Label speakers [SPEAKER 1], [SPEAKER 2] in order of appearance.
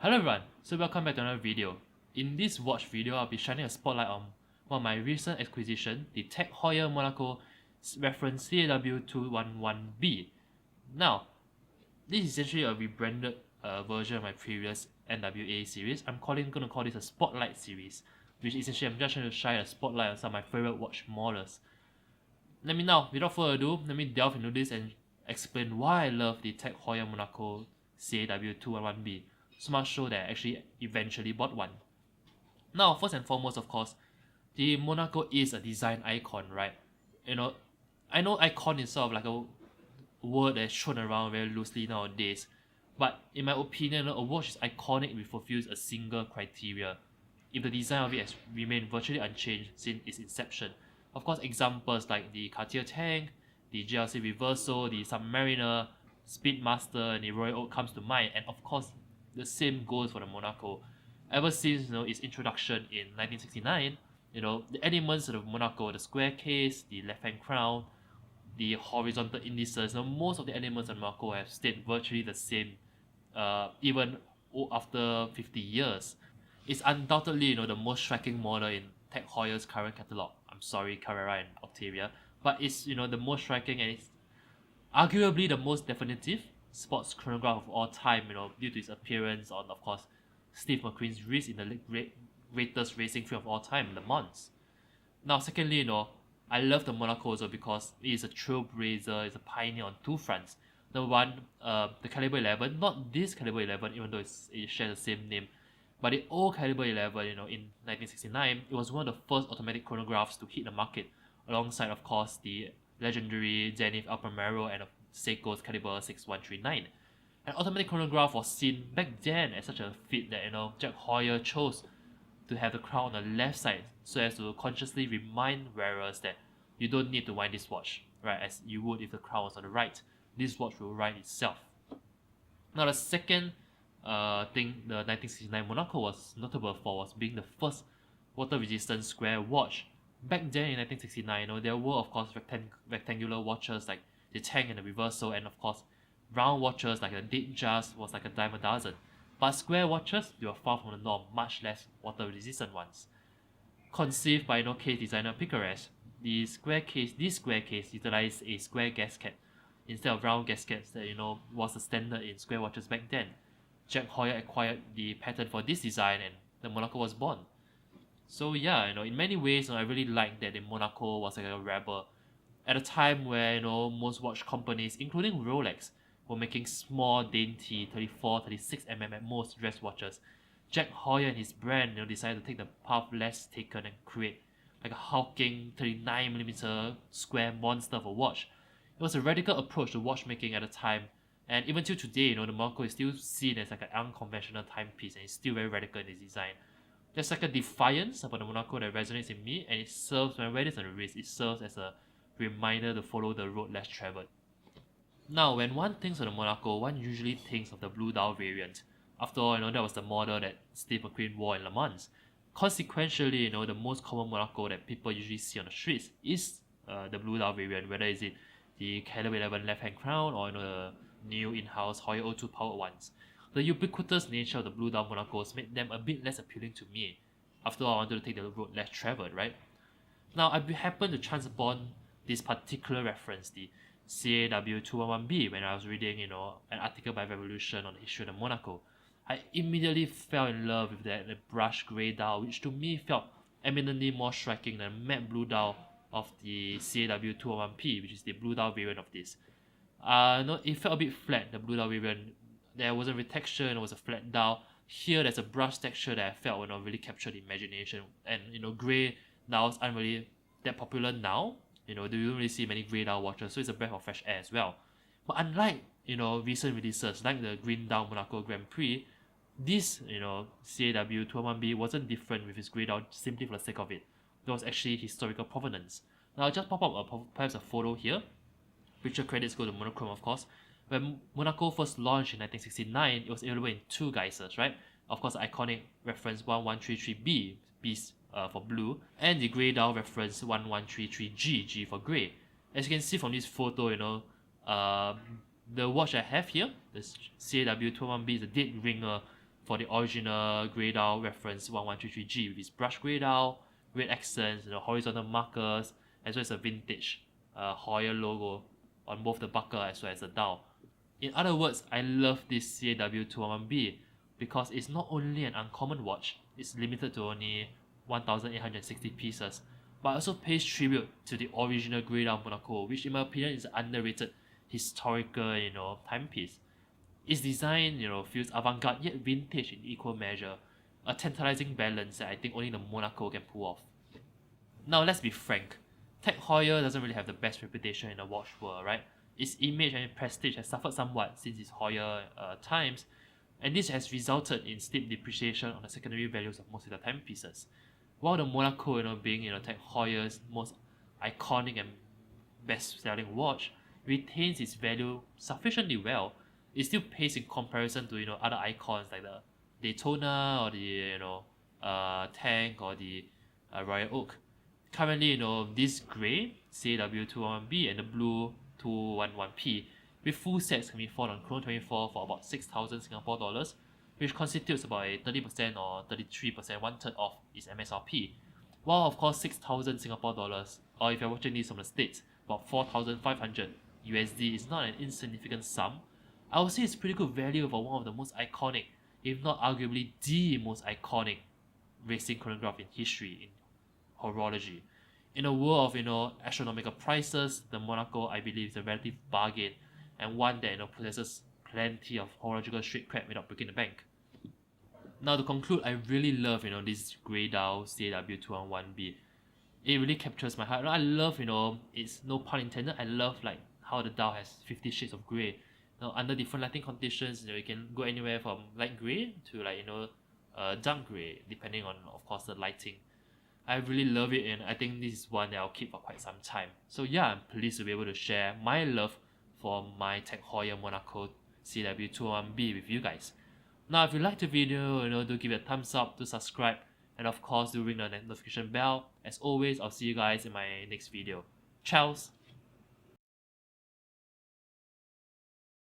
[SPEAKER 1] Hello everyone, so welcome back to another video. In this watch video, I'll be shining a spotlight on one of my recent acquisition, the TAG Heuer Monaco reference CAW211B. Now, this is essentially a rebranded version of my previous NWA series. I'm going to call this a Spotlight series, which essentially I'm just trying to shine a spotlight on some of my favorite watch models. Without further ado, let me delve into this and explain why I love the TAG Heuer Monaco CAW211B. So much so that I actually eventually bought one. Now, first and foremost, of course, the Monaco is a design icon, right? I know icon is sort of like a word that's thrown around very loosely nowadays, but in my opinion, a watch is iconic if it fulfills a single criteria. If the design of it has remained virtually unchanged since its inception. Of course, examples like the Cartier Tank, the GLC Reverso, the Submariner, Speedmaster, and the Royal Oak comes to mind, and of course, the same goes for the Monaco. Ever since its introduction in 1969, the elements of the Monaco, the square case, the left-hand crown, the horizontal indices, most of the elements of Monaco have stayed virtually the same, even after 50 years. It's undoubtedly the most striking model in TAG Heuer's current catalog. I'm sorry, Carrera and Octavia, but it's the most striking and it's arguably the most definitive sports chronograph of all time, due to its appearance on, of course, Steve McQueen's wrist in the greatest racing film of all time, Le Mans. Now, secondly, I love the Monaco also because it is a trailblazer, it's a pioneer on two fronts. Number one, the Caliber 11, not this Caliber 11, even though it shares the same name, but the old Caliber 11, in 1969, it was one of the first automatic chronographs to hit the market, alongside, of course, the legendary Zenith El Primero and Seiko's Caliber 6139. An automatic chronograph was seen back then as such a feat that Jack Heuer chose to have the crown on the left side so as to consciously remind wearers that you don't need to wind this watch, right, as you would if the crown was on the right. This watch will wind itself. Now, the second thing the 1969 Monaco was notable for was being the first water-resistant square watch. Back then in 1969, there were, of course, rectangular watches like the Tank and the Reverso, and of course, round watches like the Datejust was like a dime a dozen. But square watches, they were far from the norm, much less water-resistant ones. Conceived by case designer Picares, this square case utilized a square gasket instead of round gaskets that was the standard in square watches back then. Jack Heuer acquired the patent for this design, and the Monaco was born. So yeah, in many ways, I really like that the Monaco was like a rebel at a time where most watch companies, including Rolex, were making small, dainty 34, 36mm at most dress watches. Jack Heuer and his brand decided to take the path less taken and create like a hulking 39mm square monster of a watch. It was a radical approach to watchmaking at the time, and even till today, the Monaco is still seen as like an unconventional timepiece, and it's still very radical in its design. There's like a defiance about the Monaco that resonates in me, and it serves, when I wear this on the wrist, it serves as a reminder to follow the road less traveled. Now, when one thinks of the Monaco, one usually thinks of the blue dial variant. After all, that was the model that Steve McQueen wore in Le Mans. Consequentially, the most common Monaco that people usually see on the streets is the blue dial variant, whether is it the Caliber 11 left-hand crown or the new in-house Heuer O2 powered ones. The ubiquitous nature of the blue dial Monacos made them a bit less appealing to me. After all, I wanted to take the road less traveled, right? Now, I happened to chance upon this particular reference, the CAW211B, when I was reading, an article by Revolution on the history of the Monaco. I immediately fell in love with the brushed grey dial, which to me felt eminently more striking than the matte blue dial of the CAW211P, which is the blue dial variant of this. It felt a bit flat, the blue dial variant. There wasn't really texture and it was a flat dial. Here there's a brush texture that I felt really captured the imagination. And grey dials aren't really that popular now. You don't really see many grey dial watches, so it's a breath of fresh air as well. But unlike recent releases like the green dial Monaco Grand Prix, this CAW211B wasn't different with its grey dial simply for the sake of it. There was actually historical provenance. Now I'll just pop up perhaps a photo here. Picture credits go to Monochrome, of course. When Monaco first launched in 1969, it was available in two guises, right? Of course, the iconic reference 1133B, B for blue, and the grey dial reference 1133G, G for grey. As you can see from this photo, the watch I have here, this CAW211B, is a dead ringer for the original grey dial reference 1133G with its brush grey dial, red accents, horizontal markers, as well as a vintage Heuer logo on both the buckle as well as the dial. In other words, I love this CAW211B because it's not only an uncommon watch, it's limited to only 1,860 pieces, but also pays tribute to the original grey dial Monaco, which in my opinion is an underrated historical, timepiece. Its design, feels avant-garde yet vintage in equal measure, a tantalizing balance that I think only the Monaco can pull off. Now let's be frank, TAG Heuer doesn't really have the best reputation in the watch world, right? Its image and prestige has suffered somewhat since its Heuer times, and this has resulted in steep depreciation on the secondary values of most of the timepieces. While the Monaco, being TAG Heuer's most iconic and best-selling watch, retains its value sufficiently well, it still pays in comparison to other icons like the Daytona or the Tank or the Royal Oak. Currently, this grey CAW211B and the blue 211P with full sets can be found on Chrono24 for about 6,000 Singapore dollars, which constitutes about a 30% or 33%, one-third of its MSRP. While of course 6,000 Singapore dollars, or if you're watching this from the States, about 4,500 USD is not an insignificant sum. I would say it's pretty good value for one of the most iconic, if not arguably the most iconic racing chronograph in history in horology. In a world of astronomical prices, the Monaco I believe is a relative bargain and one that possesses plenty of horological street cred without breaking the bank. Now to conclude, I really love this grey dial CAW211B. It really captures my heart. I love it's no pun intended. I love like how the dial has 50 shades of grey. Under different lighting conditions, you can go anywhere from light grey to dark grey, depending on of course the lighting. I really love it, and I think this is one that I'll keep for quite some time. So yeah, I'm pleased to be able to share my love for my TAG Heuer Monaco CAW211B with you guys. Now if you liked the video, do give it a thumbs up, do subscribe, and of course do ring the notification bell. As always, I'll see you guys in my next video. Ciao!